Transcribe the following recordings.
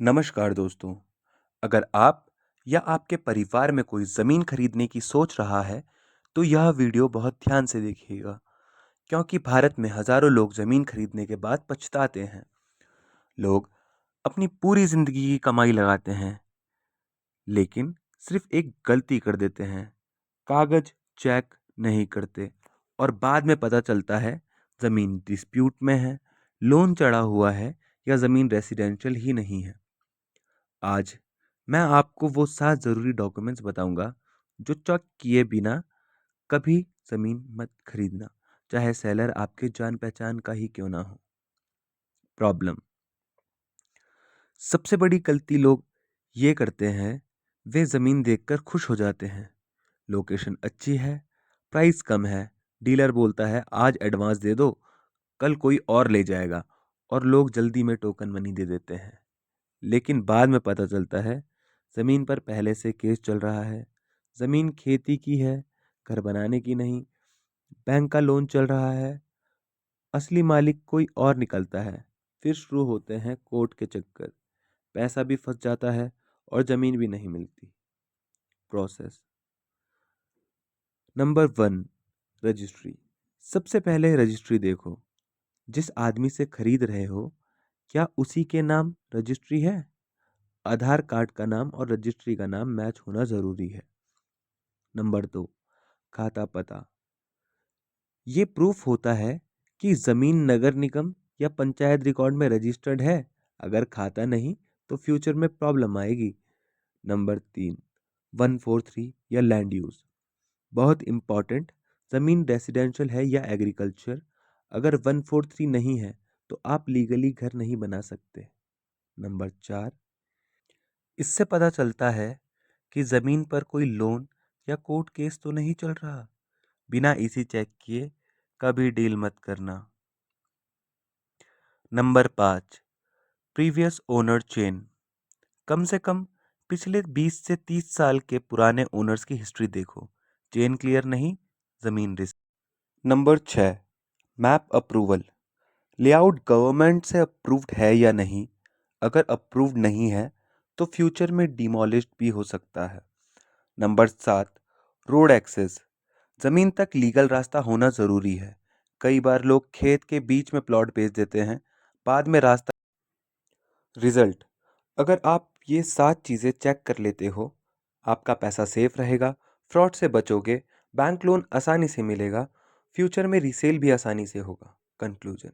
नमस्कार दोस्तों। अगर आप या आपके परिवार में कोई ज़मीन खरीदने की सोच रहा है, तो यह वीडियो बहुत ध्यान से देखिएगा, क्योंकि भारत में हज़ारों लोग ज़मीन खरीदने के बाद पछताते हैं। लोग अपनी पूरी ज़िंदगी की कमाई लगाते हैं, लेकिन सिर्फ एक गलती कर देते हैं, कागज़ चेक नहीं करते और बाद में पता चलता है ज़मीन डिस्प्यूट में है, लोन चढ़ा हुआ है या ज़मीन रेसिडेंशियल ही नहीं है। आज मैं आपको वो 7 ज़रूरी डॉक्यूमेंट्स बताऊंगा जो चेक किए बिना कभी ज़मीन मत खरीदना, चाहे सेलर आपके जान पहचान का ही क्यों ना हो। प्रॉब्लम। सबसे बड़ी गलती लोग ये करते हैं, वे ज़मीन देखकर खुश हो जाते हैं। लोकेशन अच्छी है, प्राइस कम है, डीलर बोलता है आज एडवांस दे दो, कल कोई और ले जाएगा, और लोग जल्दी में टोकन मनी दे देते हैं। लेकिन बाद में पता चलता है ज़मीन पर पहले से केस चल रहा है, ज़मीन खेती की है, घर बनाने की नहीं, बैंक का लोन चल रहा है, असली मालिक कोई और निकलता है। फिर शुरू होते हैं कोर्ट के चक्कर, पैसा भी फंस जाता है और ज़मीन भी नहीं मिलती। प्रोसेस। Number 1, registry. सबसे पहले रजिस्ट्री देखो। जिस आदमी से खरीद रहे हो, क्या उसी के नाम रजिस्ट्री है? आधार कार्ड का नाम और रजिस्ट्री का नाम मैच होना ज़रूरी है। नंबर 2, खाता पता। ये प्रूफ होता है कि ज़मीन नगर निगम या पंचायत रिकॉर्ड में रजिस्टर्ड है। अगर खाता नहीं तो फ्यूचर में प्रॉब्लम आएगी। नंबर 3, 143 या लैंड यूज़। बहुत इम्पॉर्टेंट, ज़मीन रेसिडेंशियल है या एग्रीकल्चर। अगर 143 नहीं है तो आप लीगली घर नहीं बना सकते। नंबर 4, इससे पता चलता है कि ज़मीन पर कोई लोन या कोर्ट केस तो नहीं चल रहा। बिना इसी चेक किए कभी डील मत करना। Number 5, previous owner chain. कम से कम पिछले 20 से 30 साल के पुराने ओनर्स की हिस्ट्री देखो। चेन क्लियर नहीं, ज़मीन risk. Number 6, map approval. Layout government से अप्रूव्ड है या नहीं। अगर अप्रूव्ड नहीं है तो फ्यूचर में डिमोलिश्ड भी हो सकता है। Number 7, road access. ज़मीन तक लीगल रास्ता होना ज़रूरी है। कई बार लोग खेत के बीच में प्लॉट बेच देते हैं, बाद में रास्ता। रिजल्ट। अगर आप ये 7 चीज़ें चेक कर लेते हो, आपका पैसा सेफ रहेगा, फ्रॉड से बचोगे, बैंक लोन आसानी से मिलेगा, फ्यूचर में रीसेल भी आसानी से होगा। कंक्लूजन।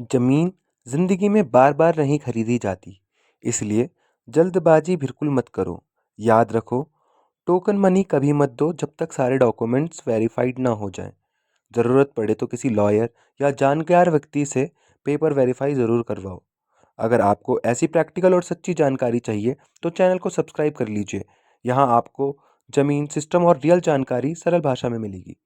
ज़मीन ज़िंदगी में बार बार नहीं खरीदी जाती, इसलिए जल्दबाजी बिल्कुल मत करो। याद रखो, टोकन मनी कभी मत दो जब तक सारे डॉक्यूमेंट्स वेरीफाइड ना हो जाएं। ज़रूरत पड़े तो किसी लॉयर या जानकार व्यक्ति से पेपर वेरीफाई ज़रूर करवाओ। अगर आपको ऐसी प्रैक्टिकल और सच्ची जानकारी चाहिए तो चैनल को सब्सक्राइब कर लीजिए। यहाँ आपको ज़मीन सिस्टम और रियल जानकारी सरल भाषा में मिलेगी।